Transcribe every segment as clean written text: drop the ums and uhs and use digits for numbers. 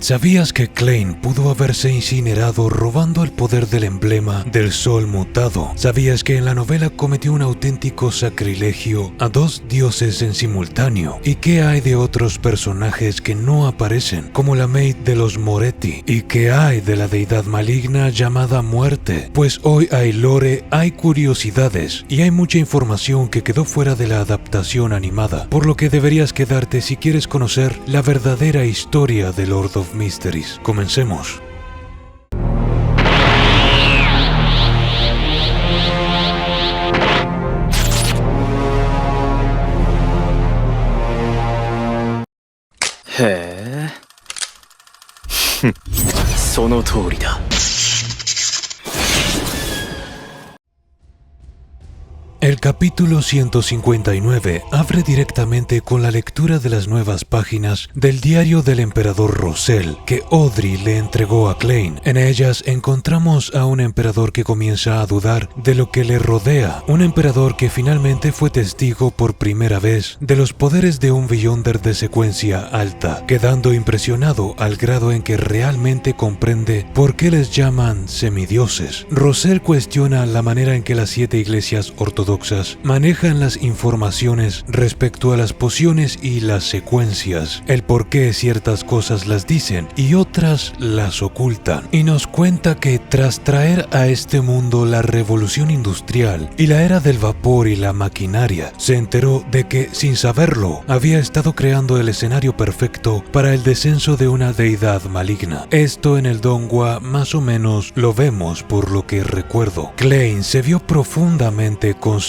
¿Sabías que Klein pudo haberse incinerado robando el poder del emblema del sol mutado? ¿Sabías que en la novela cometió un auténtico sacrilegio a dos dioses en simultáneo? ¿Y qué hay de otros personajes que no aparecen, como la maid de los Moretti? ¿Y qué hay de la deidad maligna llamada Muerte? Pues hoy hay lore, hay curiosidades y hay mucha información que quedó fuera de la adaptación animada, por lo que deberías quedarte si quieres conocer la verdadera historia de Lord of Mysteries. Comencemos. El capítulo 159 abre directamente con la lectura de las nuevas páginas del diario del emperador Rosell que Audrey le entregó a Klein. En ellas encontramos a un emperador que comienza a dudar de lo que le rodea, un emperador que finalmente fue testigo por primera vez de los poderes de un Beyonder de secuencia alta, quedando impresionado al grado en que realmente comprende por qué les llaman semidioses. Rosell cuestiona la manera en que las 7 iglesias ortodoxas manejan las informaciones respecto a las pociones y las secuencias, el por qué ciertas cosas las dicen y otras las ocultan, y nos cuenta que tras traer a este mundo la revolución industrial y la era del vapor y la maquinaria, se enteró de que, sin saberlo, había estado creando el escenario perfecto para el descenso de una deidad maligna. Esto en el Donghua más o menos lo vemos por lo que recuerdo. Klein se vio profundamente consternado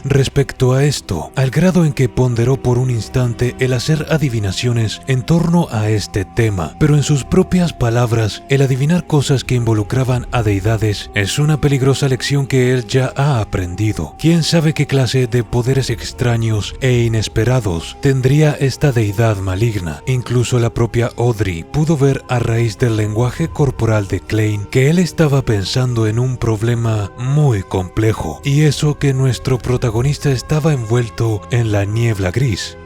respecto a esto, al grado en que ponderó por un instante el hacer adivinaciones en torno a este tema, pero en sus propias palabras, el adivinar cosas que involucraban a deidades es una peligrosa lección que él ya ha aprendido. ¿Quién sabe qué clase de poderes extraños e inesperados tendría esta deidad maligna? Incluso la propia Audrey pudo ver a raíz del lenguaje corporal de Klein que él estaba pensando en un problema muy complejo, y eso que nuestro protagonista estaba envuelto en la niebla gris.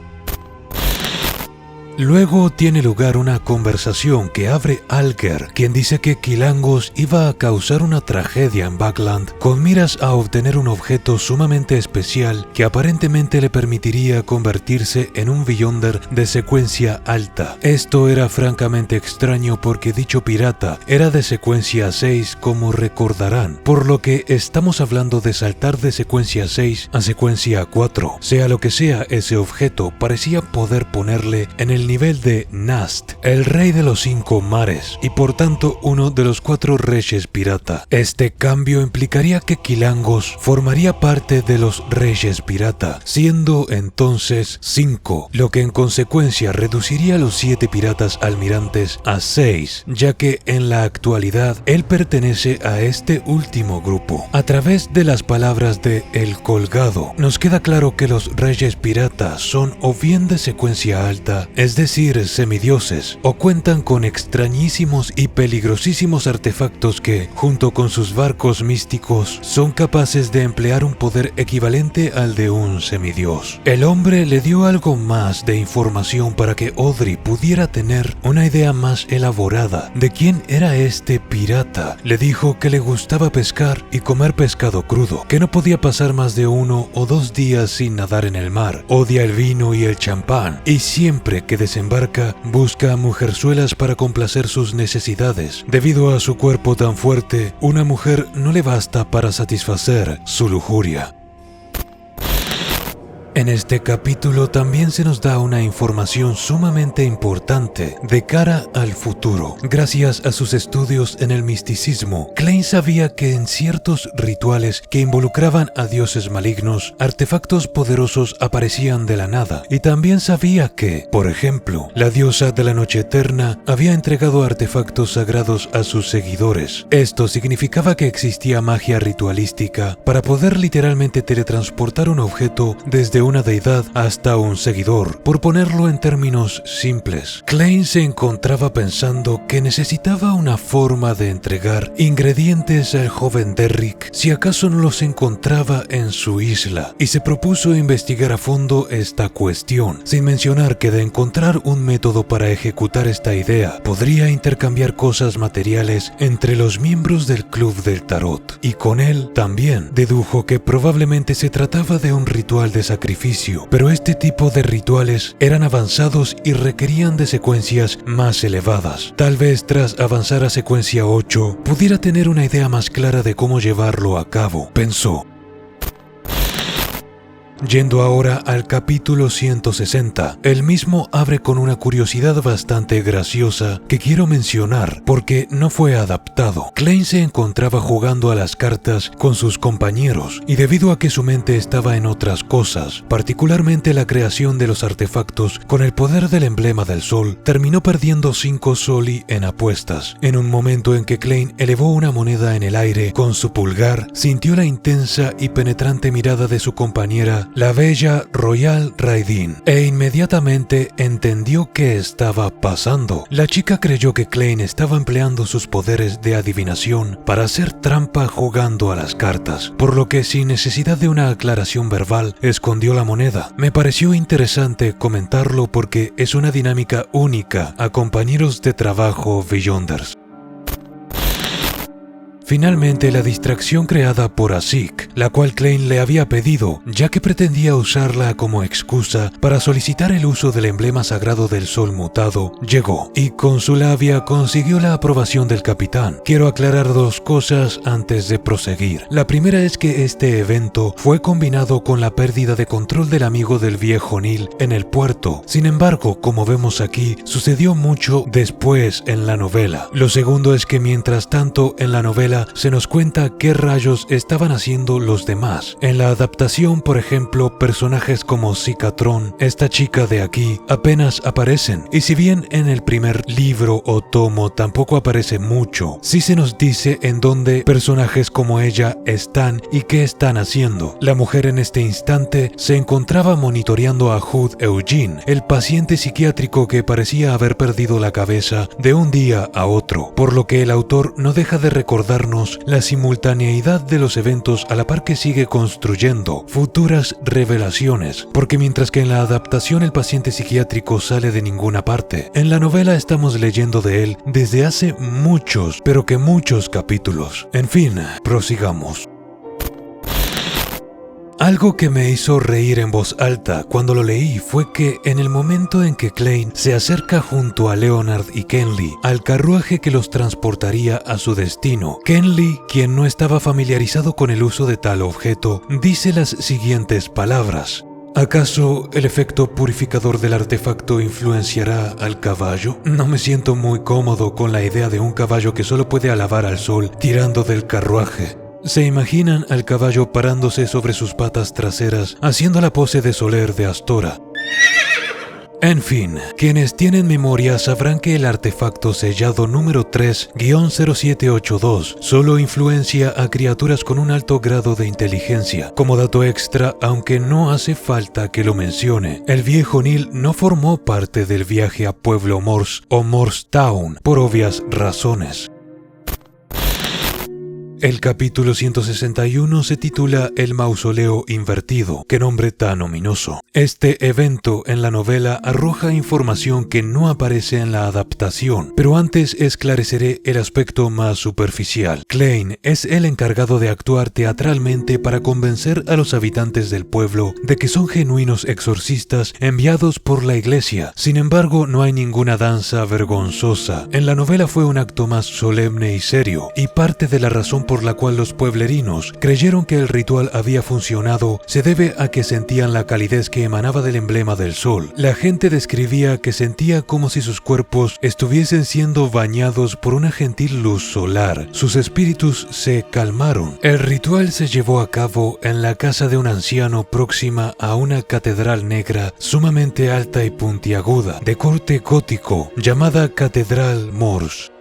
Luego tiene lugar una conversación que abre Alger, quien dice que Kilangos iba a causar una tragedia en Backland con miras a obtener un objeto sumamente especial que aparentemente le permitiría convertirse en un Beyonder de secuencia alta. Esto era francamente extraño porque dicho pirata era de secuencia 6, como recordarán, por lo que estamos hablando de saltar de secuencia 6 a secuencia 4. Sea lo que sea ese objeto, parecía poder ponerle en el nivel de Nast, el rey de los 5 mares, y por tanto uno de los 4 reyes pirata. Este cambio implicaría que Kilangos formaría parte de los reyes pirata, siendo entonces 5, lo que en consecuencia reduciría a los 7 piratas almirantes a 6, ya que en la actualidad él pertenece a este último grupo. A través de las palabras de El Colgado, nos queda claro que los reyes piratas son o bien de secuencia alta, es decir, semidioses, o cuentan con extrañísimos y peligrosísimos artefactos que, junto con sus barcos místicos, son capaces de emplear un poder equivalente al de un semidios. El hombre le dio algo más de información para que Audrey pudiera tener una idea más elaborada de quién era este pirata. Le dijo que le gustaba pescar y comer pescado crudo, que no podía pasar más de 1 o 2 días sin nadar en el mar, odia el vino y el champán, y siempre que desembarca busca a mujerzuelas para complacer sus necesidades. Debido a su cuerpo tan fuerte, una mujer no le basta para satisfacer su lujuria. En este capítulo también se nos da una información sumamente importante de cara al futuro. Gracias a sus estudios en el misticismo, Klein sabía que en ciertos rituales que involucraban a dioses malignos, artefactos poderosos aparecían de la nada, y también sabía que, por ejemplo, la diosa de la noche eterna había entregado artefactos sagrados a sus seguidores. Esto significaba que existía magia ritualística para poder literalmente teletransportar un objeto desde una una deidad hasta un seguidor, por ponerlo en términos simples. Klein se encontraba pensando que necesitaba una forma de entregar ingredientes al joven Derrick si acaso no los encontraba en su isla, y se propuso investigar a fondo esta cuestión, sin mencionar que de encontrar un método para ejecutar esta idea, podría intercambiar cosas materiales entre los miembros del Club del Tarot, y con él también dedujo que probablemente se trataba de un ritual de sacrificio, pero este tipo de rituales eran avanzados y requerían de secuencias más elevadas. Tal vez tras avanzar a secuencia 8, pudiera tener una idea más clara de cómo llevarlo a cabo, pensó. Yendo ahora al capítulo 160, el mismo abre con una curiosidad bastante graciosa que quiero mencionar porque no fue adaptado. Klein se encontraba jugando a las cartas con sus compañeros y debido a que su mente estaba en otras cosas, particularmente la creación de los artefactos con el poder del emblema del sol, terminó perdiendo 5 soli en apuestas. En un momento en que Klein elevó una moneda en el aire con su pulgar, sintió la intensa y penetrante mirada de su compañera, la bella Royal Raidin, e inmediatamente entendió qué estaba pasando. La chica creyó que Klein estaba empleando sus poderes de adivinación para hacer trampa jugando a las cartas, por lo que sin necesidad de una aclaración verbal, escondió la moneda. Me pareció interesante comentarlo porque es una dinámica única a compañeros de trabajo Beyonders. Finalmente, la distracción creada por Asik, la cual Klein le había pedido, ya que pretendía usarla como excusa para solicitar el uso del emblema sagrado del sol mutado, llegó, y con su labia consiguió la aprobación del capitán. Quiero aclarar 2 cosas antes de proseguir. La primera es que este evento fue combinado con la pérdida de control del amigo del viejo Neil en el puerto. Sin embargo, como vemos aquí, sucedió mucho después en la novela. Lo segundo es que mientras tanto en la novela se nos cuenta qué rayos estaban haciendo los demás. En la adaptación, por ejemplo, personajes como Cicatron, esta chica de aquí, apenas aparecen, y si bien en el primer libro o tomo tampoco aparece mucho, sí se nos dice en dónde personajes como ella están y qué están haciendo. La mujer en este instante se encontraba monitoreando a Hood Eugene, el paciente psiquiátrico que parecía haber perdido la cabeza de un día a otro, por lo que el autor no deja de recordar la simultaneidad de los eventos a la par que sigue construyendo futuras revelaciones, porque mientras que en la adaptación el paciente psiquiátrico sale de ninguna parte, en la novela estamos leyendo de él desde hace muchos, pero que muchos capítulos. En fin, prosigamos. Algo que me hizo reír en voz alta cuando lo leí fue que en el momento en que Klein se acerca junto a Leonard y Kenley al carruaje que los transportaría a su destino, Kenley, quien no estaba familiarizado con el uso de tal objeto, dice las siguientes palabras. ¿Acaso el efecto purificador del artefacto influenciará al caballo? No me siento muy cómodo con la idea de un caballo que solo puede alabar al sol tirando del carruaje. ¿Se imaginan al caballo parándose sobre sus patas traseras, haciendo la pose de Soler de Astora? En fin, quienes tienen memoria sabrán que el artefacto sellado número 3-0782 solo influencia a criaturas con un alto grado de inteligencia. Como dato extra, aunque no hace falta que lo mencione, el viejo Neil no formó parte del viaje a Pueblo Morse o Morristown por obvias razones. El capítulo 161 se titula El mausoleo invertido. ¡Qué nombre tan ominoso! Este evento en la novela arroja información que no aparece en la adaptación, pero antes esclareceré el aspecto más superficial. Klein es el encargado de actuar teatralmente para convencer a los habitantes del pueblo de que son genuinos exorcistas enviados por la iglesia. Sin embargo, no hay ninguna danza vergonzosa. En la novela fue un acto más solemne y serio, y parte de la razón por la cual los pueblerinos creyeron que el ritual había funcionado se debe a que sentían la calidez que emanaba del emblema del sol. La gente describía que sentía como si sus cuerpos estuviesen siendo bañados por una gentil luz solar. Sus espíritus se calmaron. El ritual se llevó a cabo en la casa de un anciano próxima a una catedral negra sumamente alta y puntiaguda, de corte gótico, llamada Catedral Morse.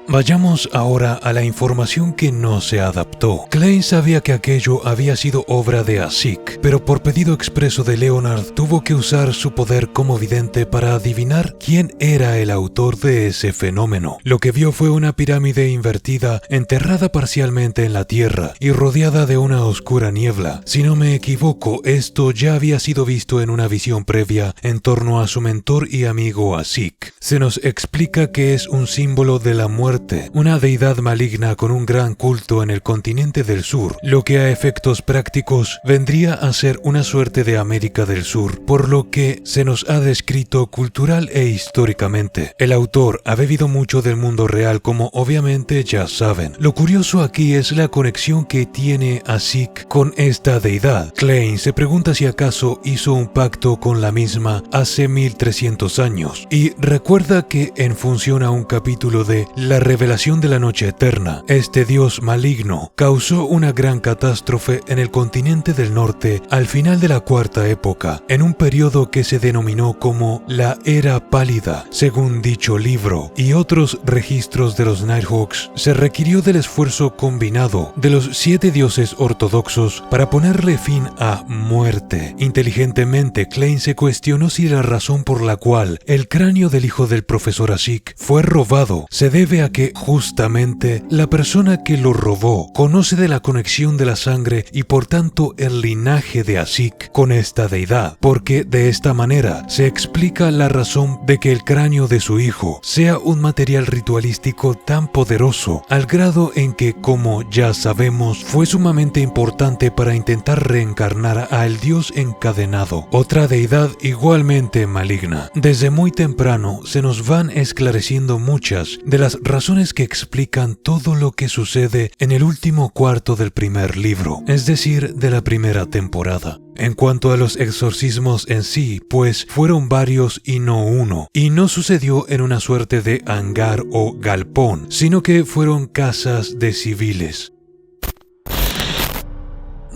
Vayamos ahora a la información que no se adaptó. Klein sabía que aquello había sido obra de Asik, pero por pedido expreso de Leonard tuvo que usar su poder como vidente para adivinar quién era el autor de ese fenómeno. Lo que vio fue una pirámide invertida, enterrada parcialmente en la tierra y rodeada de una oscura niebla. Si no me equivoco, esto ya había sido visto en una visión previa en torno a su mentor y amigo Asik. Se nos explica que es un símbolo de la muerte, una deidad maligna con un gran culto en el continente del sur, lo que a efectos prácticos vendría a ser una suerte de América del Sur, por lo que se nos ha descrito cultural e históricamente. El autor ha bebido mucho del mundo real, como obviamente ya saben. Lo curioso aquí es la conexión que tiene Asik con esta deidad. Klein se pregunta si acaso hizo un pacto con la misma hace 1300 años, y recuerda que en función a un capítulo de La revelación de la noche eterna, este dios maligno causó una gran catástrofe en el continente del norte al final de la Cuarta Época, en un periodo que se denominó como la Era Pálida. Según dicho libro y otros registros de los Nighthawks, se requirió del esfuerzo combinado de los 7 dioses ortodoxos para ponerle fin a muerte. Inteligentemente, Klein se cuestionó si la razón por la cual el cráneo del hijo del profesor Asik fue robado se debe a que justamente la persona que lo robó conoce de la conexión de la sangre y por tanto el linaje de Asik con esta deidad, porque de esta manera se explica la razón de que el cráneo de su hijo sea un material ritualístico tan poderoso, al grado en que, como ya sabemos, fue sumamente importante para intentar reencarnar al dios encadenado, otra deidad igualmente maligna. Desde muy temprano se nos van esclareciendo muchas de las razones que explican todo lo que sucede en el último cuarto del primer libro, es decir, de la primera temporada. En cuanto a los exorcismos en sí, pues fueron varios y no uno, y no sucedió en una suerte de hangar o galpón, sino que fueron casas de civiles.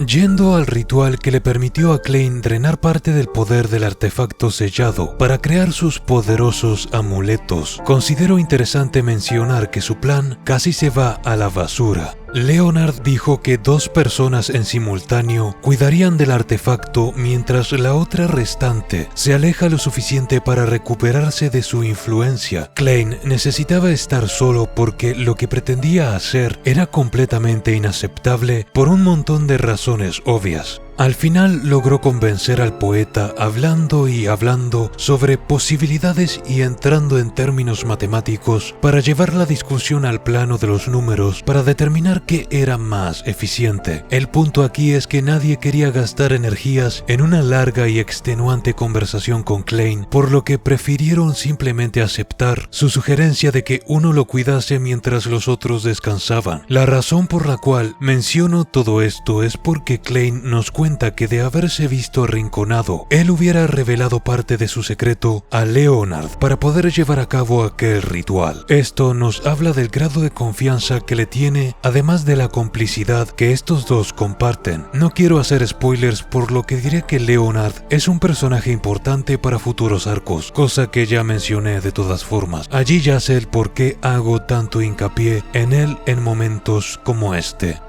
Yendo al ritual que le permitió a Klein drenar parte del poder del artefacto sellado para crear sus poderosos amuletos, considero interesante mencionar que su plan casi se va a la basura. Leonard dijo que 2 personas en simultáneo cuidarían del artefacto mientras la otra restante se aleja lo suficiente para recuperarse de su influencia. Klein necesitaba estar solo porque lo que pretendía hacer era completamente inaceptable por un montón de razones obvias. Al final logró convencer al poeta hablando y hablando sobre posibilidades y entrando en términos matemáticos para llevar la discusión al plano de los números para determinar qué era más eficiente. El punto aquí es que nadie quería gastar energías en una larga y extenuante conversación con Klein, por lo que prefirieron simplemente aceptar su sugerencia de que uno lo cuidase mientras los otros descansaban. La razón por la cual menciono todo esto es porque Klein nos cuenta que de haberse visto arrinconado, él hubiera revelado parte de su secreto a Leonard para poder llevar a cabo aquel ritual. Esto nos habla del grado de confianza que le tiene, además de la complicidad que estos dos comparten. No quiero hacer spoilers, por lo que diré que Leonard es un personaje importante para futuros arcos, cosa que ya mencioné de todas formas. Allí yace el por qué hago tanto hincapié en él en momentos como este.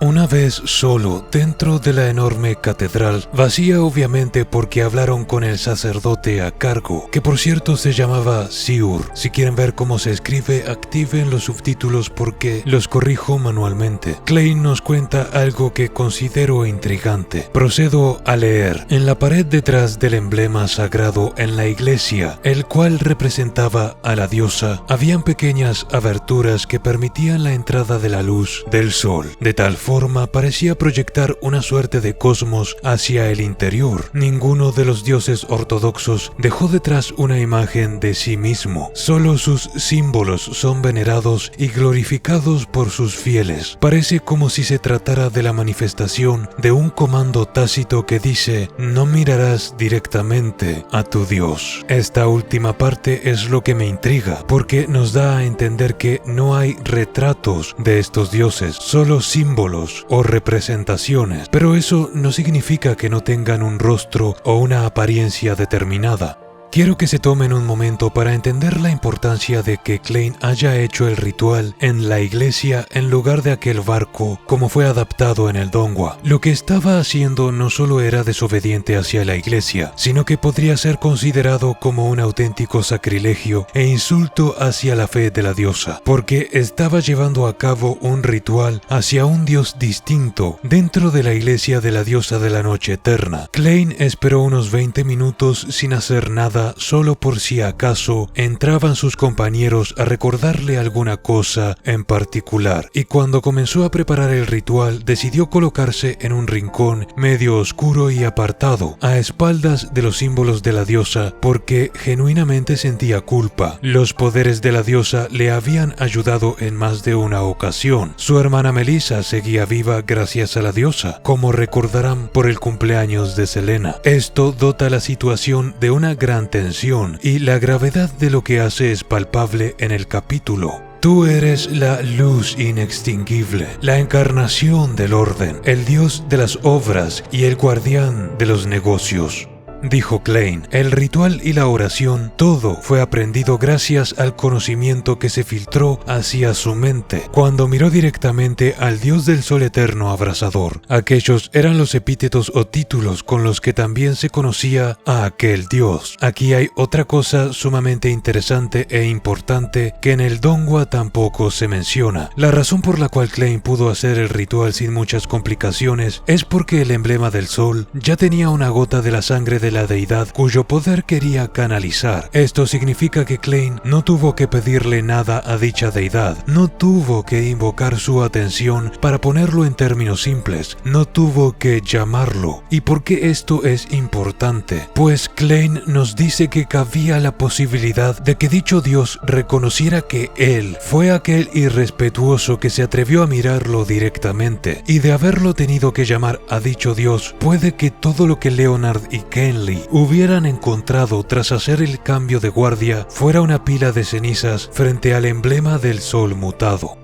Una vez solo dentro de la enorme catedral, vacía obviamente porque hablaron con el sacerdote a cargo, que por cierto se llamaba Siur. Si quieren ver cómo se escribe, activen los subtítulos porque los corrijo manualmente. Klein nos cuenta algo que considero intrigante. Procedo a leer. En la pared detrás del emblema sagrado en la iglesia, el cual representaba a la diosa, habían pequeñas aberturas que permitían la entrada de la luz del sol, de tal forma parecía proyectar una suerte de cosmos hacia el interior. Ninguno de los dioses ortodoxos dejó detrás una imagen de sí mismo. Solo sus símbolos son venerados y glorificados por sus fieles. Parece como si se tratara de la manifestación de un comando tácito que dice: no mirarás directamente a tu Dios. Esta última parte es lo que me intriga, porque nos da a entender que no hay retratos de estos dioses, solo símbolos o representaciones, pero eso no significa que no tengan un rostro o una apariencia determinada. Quiero que se tomen un momento para entender la importancia de que Klein haya hecho el ritual en la iglesia en lugar de aquel barco como fue adaptado en el Donghua. Lo que estaba haciendo no solo era desobediente hacia la iglesia, sino que podría ser considerado como un auténtico sacrilegio e insulto hacia la fe de la diosa, porque estaba llevando a cabo un ritual hacia un dios distinto dentro de la iglesia de la diosa de la noche eterna. Klein esperó unos 20 minutos sin hacer nada, solo por si acaso entraban sus compañeros a recordarle alguna cosa en particular, y cuando comenzó a preparar el ritual decidió colocarse en un rincón medio oscuro y apartado, a espaldas de los símbolos de la diosa, porque genuinamente sentía culpa. Los poderes de la diosa le habían ayudado en más de una ocasión. Su hermana Melissa seguía viva gracias a la diosa, como recordarán por el cumpleaños de Selena. Esto dota la situación de una gran tensión, y la gravedad de lo que hace es palpable en el capítulo. Tú eres la luz inextinguible, la encarnación del orden, el dios de las obras y el guardián de los negocios, dijo Klein. El ritual y la oración, todo fue aprendido gracias al conocimiento que se filtró hacia su mente cuando miró directamente al dios del sol eterno abrasador. Aquellos eran los epítetos o títulos con los que también se conocía a aquel dios. Aquí hay otra cosa sumamente interesante e importante que en el Donghua tampoco se menciona. La razón por la cual Klein pudo hacer el ritual sin muchas complicaciones es porque el emblema del sol ya tenía una gota de la sangre de la deidad cuyo poder quería canalizar. Esto significa que Klein no tuvo que pedirle nada a dicha deidad, no tuvo que invocar su atención para ponerlo en términos simples, no tuvo que llamarlo. ¿Y por qué esto es importante? Pues Klein nos dice que cabía la posibilidad de que dicho dios reconociera que él fue aquel irrespetuoso que se atrevió a mirarlo directamente, y de haberlo tenido que llamar a dicho dios, puede que todo lo que Leonard y Ken hubieran encontrado tras hacer el cambio de guardia fuera una pila de cenizas frente al emblema del sol mutado.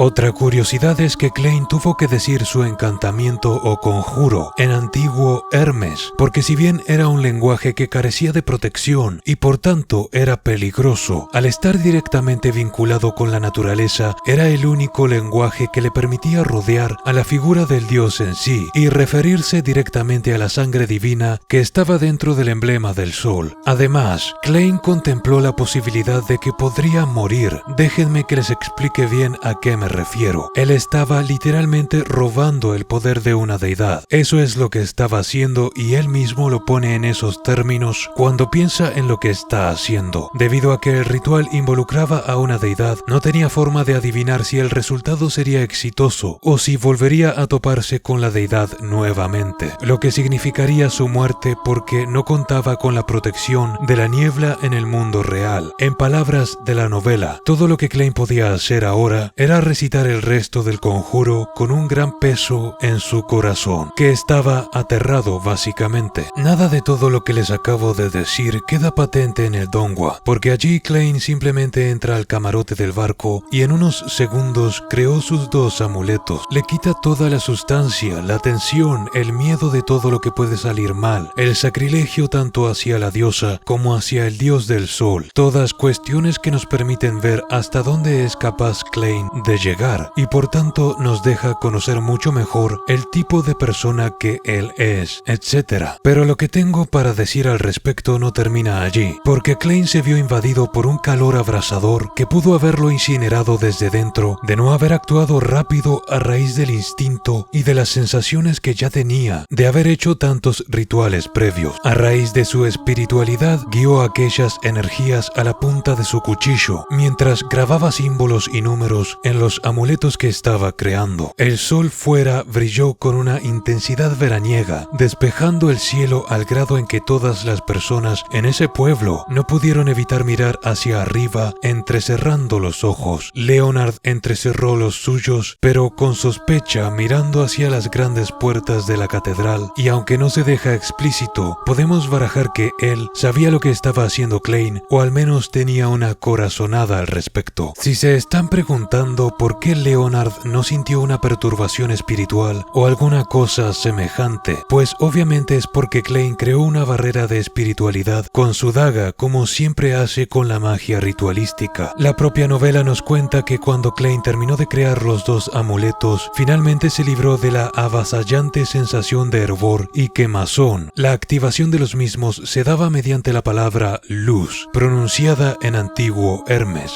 Otra curiosidad es que Klein tuvo que decir su encantamiento o conjuro en antiguo Hermes, porque si bien era un lenguaje que carecía de protección y por tanto era peligroso, al estar directamente vinculado con la naturaleza, era el único lenguaje que le permitía rodear a la figura del dios en sí y referirse directamente a la sangre divina que estaba dentro del emblema del sol. Además, Klein contempló la posibilidad de que podría morir. Déjenme que les explique bien a qué me refiero. Él estaba literalmente robando el poder de una deidad. Eso es lo que estaba haciendo, y él mismo lo pone en esos términos cuando piensa en lo que está haciendo. Debido a que el ritual involucraba a una deidad, no tenía forma de adivinar si el resultado sería exitoso o si volvería a toparse con la deidad nuevamente, lo que significaría su muerte porque no contaba con la protección de la niebla en el mundo real. En palabras de la novela, todo lo que Klein podía hacer ahora era recitar el resto del conjuro con un gran peso en su corazón, que estaba aterrado básicamente. Nada de todo lo que les acabo de decir queda patente en el Donghua, porque allí Klein simplemente entra al camarote del barco y en unos segundos creó sus dos amuletos. Le quita toda la sustancia, la tensión, el miedo de todo lo que puede salir mal, el sacrilegio tanto hacia la diosa como hacia el dios del sol, todas cuestiones que nos permiten ver hasta dónde es capaz Klein de llegar, y por tanto nos deja conocer mucho mejor el tipo de persona que él es, etc. Pero lo que tengo para decir al respecto no termina allí, porque Klein se vio invadido por un calor abrasador que pudo haberlo incinerado desde dentro de no haber actuado rápido a raíz del instinto y de las sensaciones que ya tenía de haber hecho tantos rituales previos. A raíz de su espiritualidad guió aquellas energías a la punta de su cuchillo mientras grababa símbolos y números en los amuletos que estaba creando. El sol fuera brilló con una intensidad veraniega, despejando el cielo al grado en que todas las personas en ese pueblo no pudieron evitar mirar hacia arriba entrecerrando los ojos. Leonard entrecerró los suyos, pero con sospecha, mirando hacia las grandes puertas de la catedral, y aunque no se deja explícito, podemos barajar que él sabía lo que estaba haciendo Klein, o al menos tenía una corazonada al respecto. Si se están preguntando por qué Leonard no sintió una perturbación espiritual o alguna cosa semejante, pues obviamente es porque Klein creó una barrera de espiritualidad con su daga, como siempre hace con la magia ritualística. La propia novela nos cuenta que cuando Klein terminó de crear los dos amuletos, finalmente se libró de la avasallante sensación de hervor y quemazón. La activación de los mismos se daba mediante la palabra luz, pronunciada en antiguo Hermes.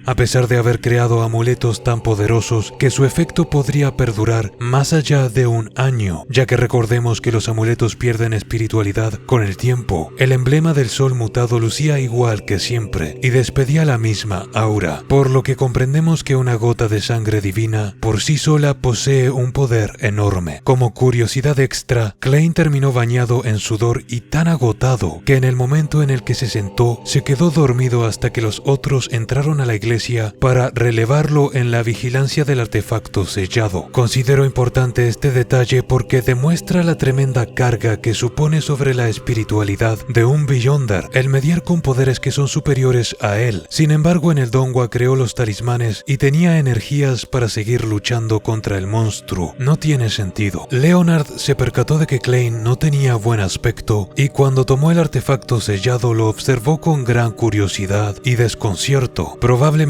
A pesar de haber creado amuletos tan poderosos que su efecto podría perdurar más allá de un año, ya que recordemos que los amuletos pierden espiritualidad con el tiempo, el emblema del sol mutado lucía igual que siempre y despedía la misma aura, por lo que comprendemos que una gota de sangre divina por sí sola posee un poder enorme. Como curiosidad extra, Klein terminó bañado en sudor y tan agotado que en el momento en el que se sentó, se quedó dormido hasta que los otros entraron a la iglesia para relevarlo en la vigilancia del artefacto sellado. Considero importante este detalle porque demuestra la tremenda carga que supone sobre la espiritualidad de un Beyonder el mediar con poderes que son superiores a él. Sin embargo, en el Donghua creó los talismanes y tenía energías para seguir luchando contra el monstruo. No tiene sentido. Leonard se percató de que Klein no tenía buen aspecto y cuando tomó el artefacto sellado lo observó con gran curiosidad y desconcierto. Probablemente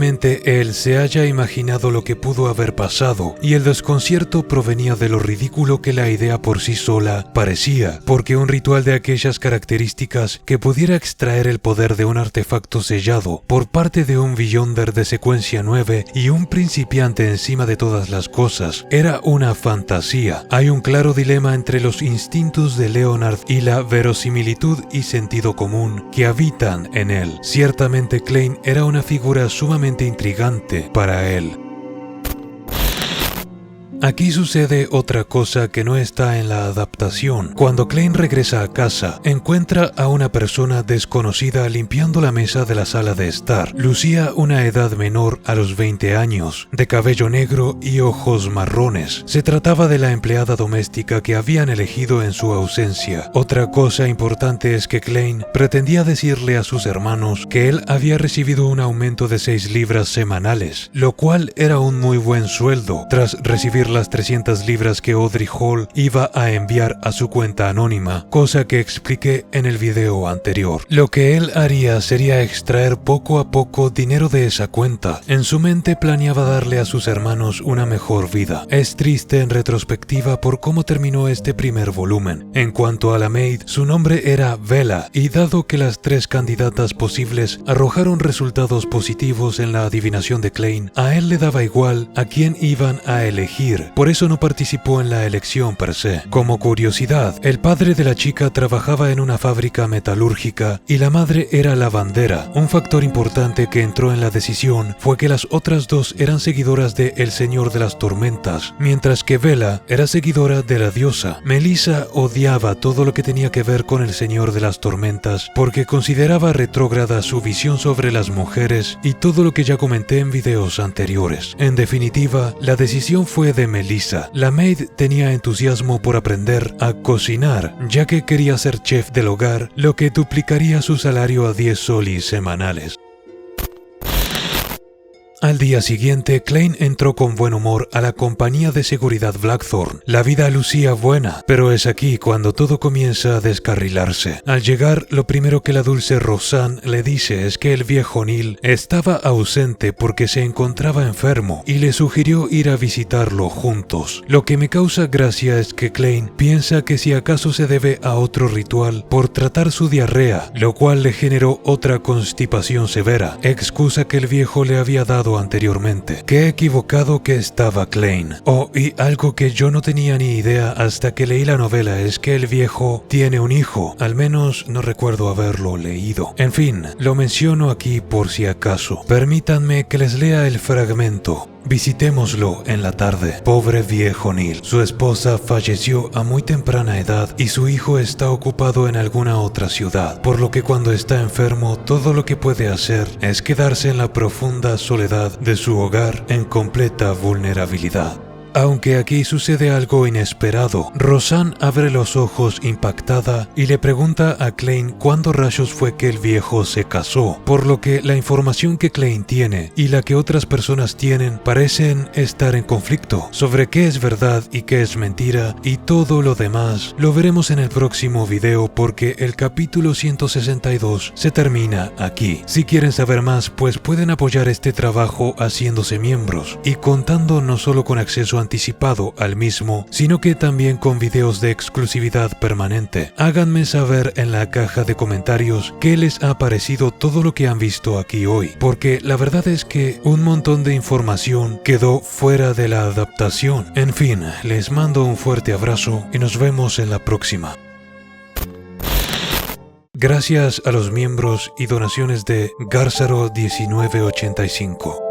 él se haya imaginado lo que pudo haber pasado y el desconcierto provenía de lo ridículo que la idea por sí sola parecía, porque un ritual de aquellas características que pudiera extraer el poder de un artefacto sellado por parte de un Beyonder de secuencia 9 y un principiante encima de todas las cosas era una fantasía. Hay un claro dilema entre los instintos de Leonard y la verosimilitud y sentido común que habitan en él. Ciertamente Klein era una figura sumamente intrigante para él. Aquí sucede otra cosa que no está en la adaptación. Cuando Klein regresa a casa, encuentra a una persona desconocida limpiando la mesa de la sala de estar. Lucía una edad menor a los 20 años, de cabello negro y ojos marrones. Se trataba de la empleada doméstica que habían elegido en su ausencia. Otra cosa importante es que Klein pretendía decirle a sus hermanos que él había recibido un aumento de 6 libras semanales, lo cual era un muy buen sueldo, tras recibir las 300 libras que Audrey Hall iba a enviar a su cuenta anónima, cosa que expliqué en el video anterior. Lo que él haría sería extraer poco a poco dinero de esa cuenta. En su mente planeaba darle a sus hermanos una mejor vida. Es triste en retrospectiva por cómo terminó este primer volumen. En cuanto a la maid, su nombre era Vela, y dado que las 3 candidatas posibles arrojaron resultados positivos en la adivinación de Klein, a él le daba igual a quién iban a elegir. Por eso no participó en la elección per se. Como curiosidad, el padre de la chica trabajaba en una fábrica metalúrgica y la madre era lavandera. Un factor importante que entró en la decisión fue que las otras dos eran seguidoras de El Señor de las Tormentas, mientras que Vela era seguidora de la diosa. Melissa odiaba todo lo que tenía que ver con El Señor de las Tormentas porque consideraba retrógrada su visión sobre las mujeres y todo lo que ya comenté en videos anteriores. En definitiva, la decisión fue de Melissa. La maid tenía entusiasmo por aprender a cocinar, ya que quería ser chef del hogar, lo que duplicaría su salario a 10 solis semanales. Al día siguiente, Klein entró con buen humor a la compañía de seguridad Blackthorn. La vida lucía buena, pero es aquí cuando todo comienza a descarrilarse. Al llegar, lo primero que la dulce Rosanne le dice es que el viejo Neil estaba ausente porque se encontraba enfermo y le sugirió ir a visitarlo juntos. Lo que me causa gracia es que Klein piensa que si acaso se debe a otro ritual por tratar su diarrea, lo cual le generó otra constipación severa, excusa que el viejo le había dado anteriormente. Qué equivocado que estaba Klein. Y algo que yo no tenía ni idea hasta que leí la novela es que el viejo tiene un hijo, al menos no recuerdo haberlo leído. En fin, lo menciono aquí por si acaso. Permítanme que les lea el fragmento. Visitémoslo en la tarde. Pobre viejo Neil. Su esposa falleció a muy temprana edad y su hijo está ocupado en alguna otra ciudad, por lo que cuando está enfermo todo lo que puede hacer es quedarse en la profunda soledad de su hogar en completa vulnerabilidad. Aunque aquí sucede algo inesperado. Roseanne abre los ojos impactada y le pregunta a Klein cuándo rayos fue que el viejo se casó, por lo que la información que Klein tiene y la que otras personas tienen parecen estar en conflicto. Sobre qué es verdad y qué es mentira y todo lo demás lo veremos en el próximo video, porque el capítulo 162 se termina aquí. Si quieren saber más, pues pueden apoyar este trabajo haciéndose miembros y contando no solo con acceso anticipado al mismo, sino que también con videos de exclusividad permanente. Háganme saber en la caja de comentarios qué les ha parecido todo lo que han visto aquí hoy, porque la verdad es que un montón de información quedó fuera de la adaptación. En fin, les mando un fuerte abrazo y nos vemos en la próxima. Gracias a los miembros y donaciones de Garzaro1985.